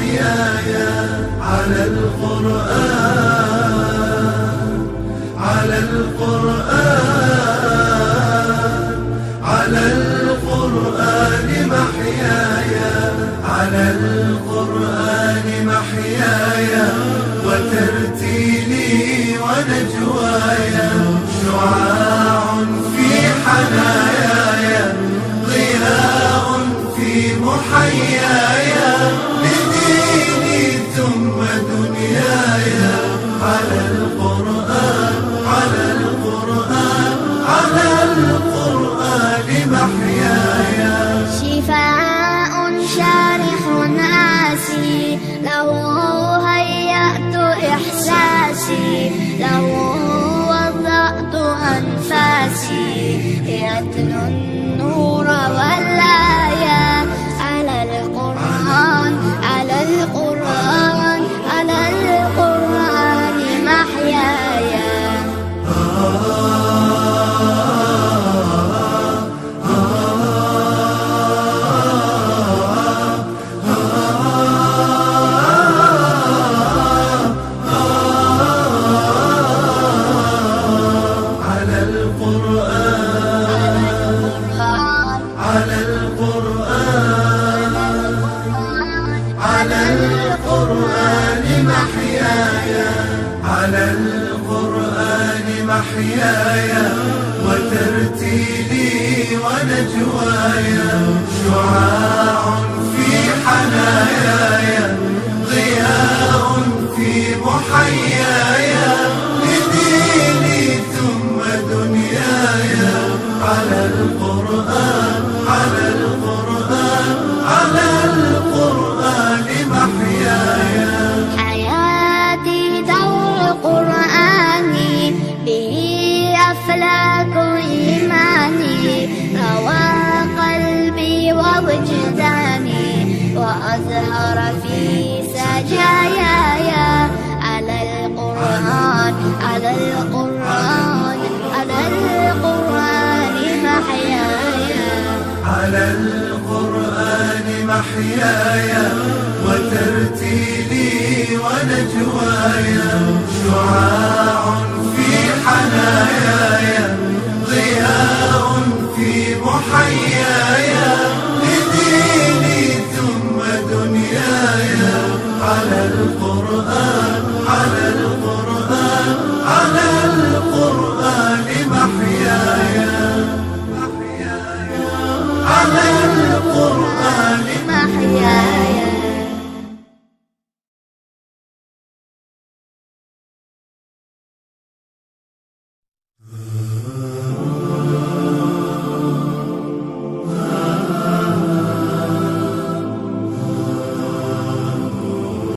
محياي على القرآن، على القرآن، على القرآن محياي، على القرآن محياي، وترتيلي ونجواي شعاع في حناياي، ضياء في محياي، لديني ثم دنياي، على القرآن، على القرآن، على القرآن محياي. شفاء شارح آسي، له هيأت إحساسي، له وضعت أنفاسي، يتلو النور والآية، على القرآن، على القرآن، على القرآن محياي. على القرآن، على القرآن محياي، على القرآن محياي، وترتيلي ونجواي شعاع في حناياي، ضياء في محياي، لديني ثم دنياي، على القرآن، على القرآن، على القرآن محياي. حياتي دور قرآني، به أفلاك إيماني، روى قلبي ووجداني، وأزهر في سجاياي، على القرآن، على القرآن، على القرآن محياي، على القرآن محياي، وترتيلي ونجواي شعاع في حناياي، ضياء في محياي، لديني ثم دنياي، على القرآن، على القرآن، على القرآن محياي، على القرآن محياي.